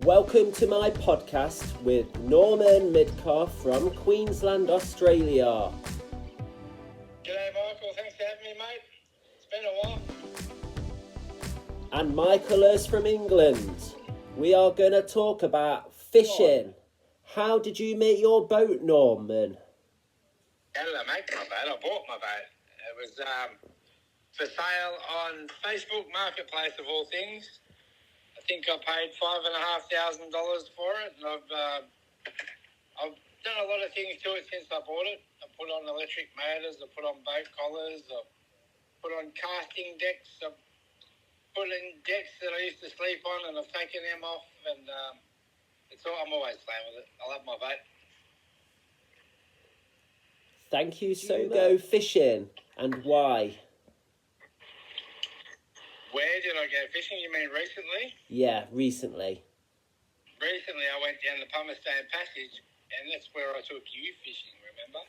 Welcome to my podcast with Norman Midcalf from Queensland, Australia. G'day Michael, thanks for having me mate. It's been a while. And Michael Hurst from England. We are going to talk about fishing. How did you make your boat, Norman? How did I make my boat? I bought my boat. It was for sale on Facebook Marketplace of all things. I think I paid $5,500 for it, and I've done a lot of things to it since I bought it. I put on electric motors, I put on boat collars, I put on casting decks, I put in decks that I used to sleep on, and I've taken them off, and I'm always playing with it. I love my boat. Thank you so much. Go fishing, and why? Where did I go fishing? You mean recently? Yeah, recently. Recently I went down the Palmerston Passage, and that's where I took you fishing, remember?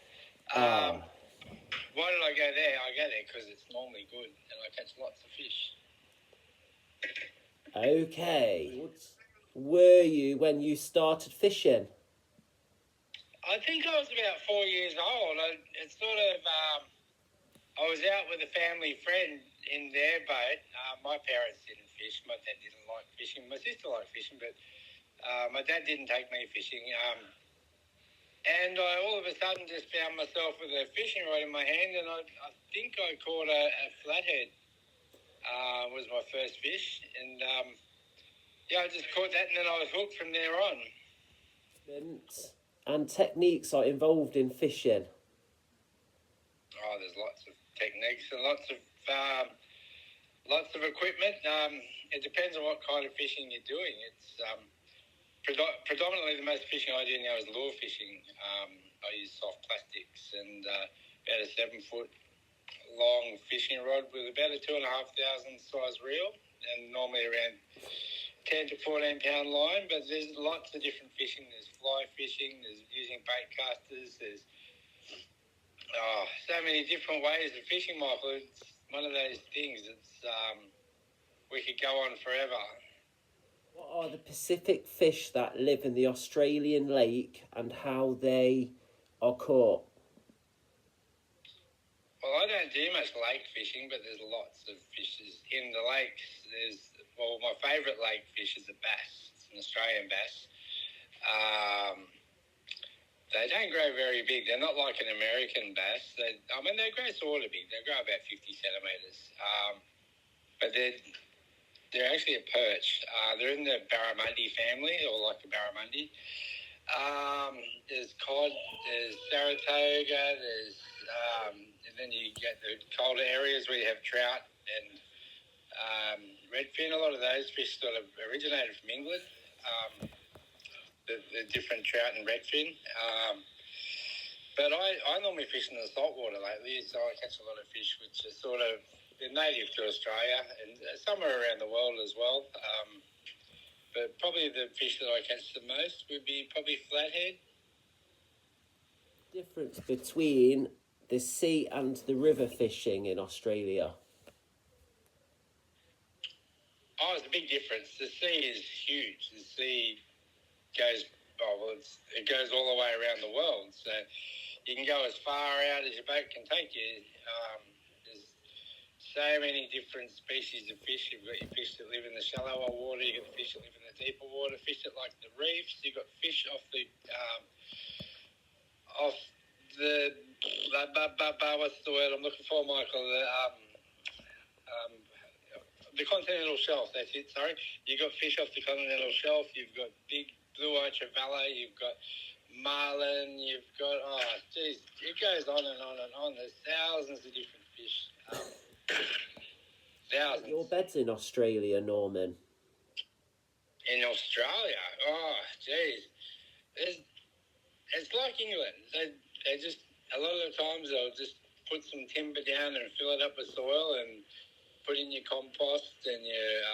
Why did I go there? I go there because it's normally good, and I catch lots of fish. Okay. Were you when you started fishing? I think I was about 4 years old. I was out with a family friend in their boat. My parents didn't fish. My dad didn't like fishing. My sister liked fishing, but my dad didn't take me fishing. And I all of a sudden just found myself with a fishing rod in my hand, and I think I caught a flathead. Was my first fish, and I just caught that, and then I was hooked from there on. And techniques are involved in fishing. Oh, there's lots of techniques and lots of equipment. It depends on what kind of fishing you're doing. It's predominantly the most fishing I do now is lure fishing. I use soft plastics and about a 7-foot long fishing rod with about a 2,500 size reel, and normally around 10 to 14 pound line. But there's lots of different fishing. There's fly fishing, there's using bait casters, there's so many different ways of fishing, Michael. It's one of those things we could go on forever. What are the Pacific fish that live in the Australian lake and how they are caught? Well, I don't do much lake fishing, but there's lots of fishes in the lakes. My favourite lake fish is a bass. It's an Australian bass. They don't grow very big. They're not like an American bass. They grow sort of big. They grow about 50 centimetres. But they're actually a perch. They're in the barramundi family, or like the barramundi. There's cod, there's Saratoga, and then you get the colder areas where you have trout and redfin. A lot of those fish sort of originated from England. The different trout and redfin. But I normally fish in the saltwater lately, so I catch a lot of fish which are sort of they're native to Australia and somewhere around the world as well. But probably the fish that I catch the most would be probably flathead. Difference between the sea and the river fishing in Australia? Oh, it's a big difference. The sea is huge. The sea goes all the way around the world. So you can go as far out as your boat can take you. There's so many different species of fish. You've got your fish that live in the shallower water. You've got the fish that live in the deeper water. Fish that like the reefs. You've got fish off the what's the word I'm looking for, Michael? The continental shelf. That's it. Sorry. You've got fish off the continental shelf. You've got big blue-eye trevally. You've got marlin. You've got it goes on and on and on. There's thousands of different fish. Thousands. Your bed's in Australia, Norman. In Australia? Oh, geez. It's like England. They just, a lot of the times they'll just put some timber down and fill it up with soil and put in your compost and your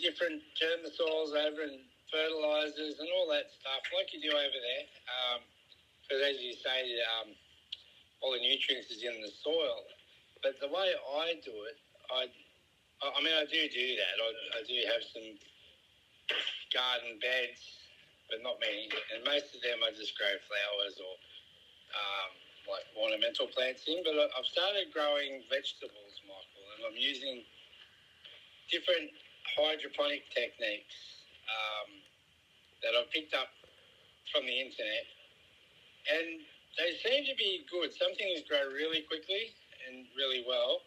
different germasoils over and fertilisers and all that stuff like you do over there. Because as you say, all the nutrients is in the soil. But the way I do it, I do that. I do have some garden beds, but not many. And most of them I just grow flowers or like ornamental plants in. But I've started growing vegetables, Michael, and I'm using different hydroponic techniques that I've picked up from the internet. And they seem to be good. Some things grow really quickly and really well,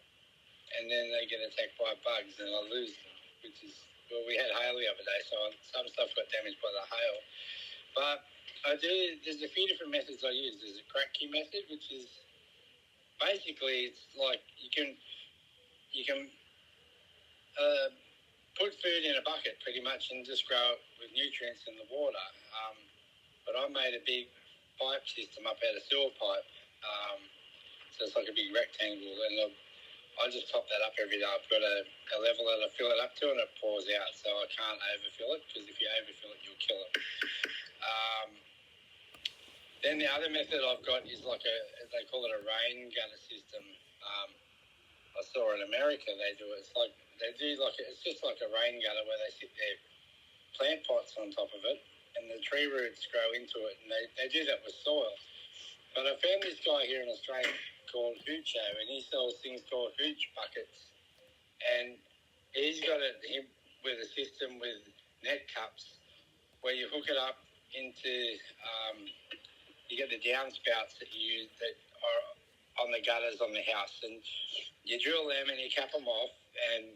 and then they get attacked by bugs and I lose them, which is, well, we had hail the other day, so some stuff got damaged by the hail. But there's a few different methods I use. There's a crack key method, which is basically, it's like you can put food in a bucket pretty much and just grow it with nutrients in the water. But I made a big pipe system up out of sewer pipe. So it's like a big rectangle, and I just top that up every day. I've got a level that I fill it up to, and it pours out, so I can't overfill it, because if you overfill it, you'll kill it. Then the other method I've got is they call it a rain gutter system. I saw in America they do it. It's just like a rain gutter where they sit their plant pots on top of it, and the tree roots grow into it, and they do that with soil. But I found this guy here in Australia called Hoocho, and he sells things called hooch buckets, and he's got it with a system with net cups where you hook it up into you get the downspouts that you use that are on the gutters on the house, and you drill them and you cap them off, and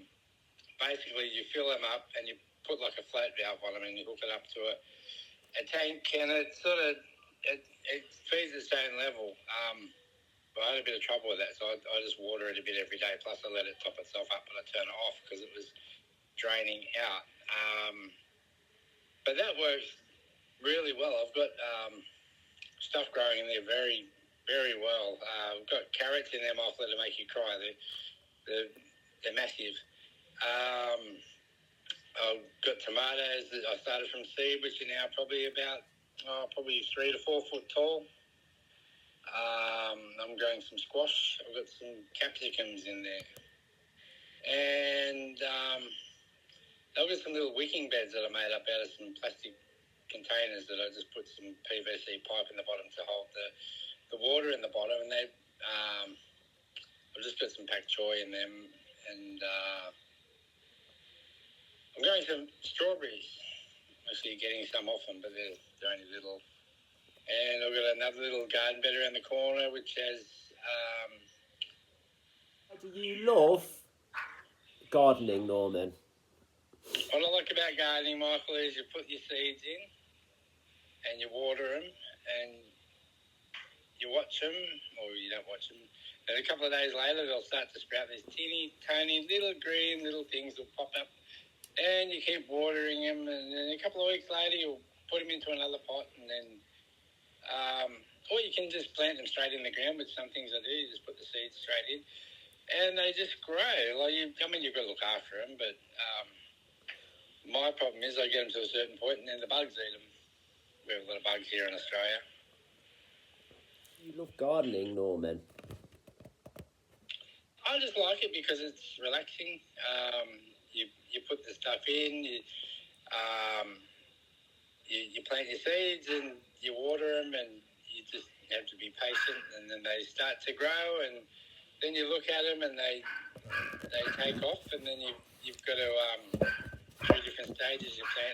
basically you fill them up and you put like a float valve on them and you hook it up to a tank, and it feeds the same level. But I had a bit of trouble with that, so I just water it a bit every day, plus I let it top itself up and I turn it off because it was draining out. But that works really well. I've got stuff growing in there very, very well. I've got carrots in there, Michael, that'll make you cry. They're massive. I've got tomatoes that I started from seed, which are now probably about 3 to 4 foot tall. I'm growing some squash. I've got some capsicums in there. And I've got some little wicking beds that I made up out of some plastic containers that I just put some PVC pipe in the bottom to hold the water in the bottom. And I've just got some pak choy in them. And I'm growing some strawberries. I'm actually getting some off them, but they're only little. And I've got another little garden bed around the corner, which has... Do you love gardening, Norman? What I like about gardening, Michael, is you put your seeds in and you water them and you watch them, or you don't watch them. And a couple of days later, they'll start to sprout. These teeny, tiny, little green little things will pop up. And you keep watering them, and then a couple of weeks later, you'll put them into another pot, and then... or you can just plant them straight in the ground, which some things I do. You just put the seeds straight in, and they just grow. You've got to look after them, but my problem is I get them to a certain point, and then the bugs eat them. We have a lot of bugs here in Australia. You love gardening, Norman? I just like it because it's relaxing. You put the stuff in, you plant your seeds and you water them, and you just have to be patient, and then they start to grow, and then you look at them and they take off, and then you've got to through different stages you plant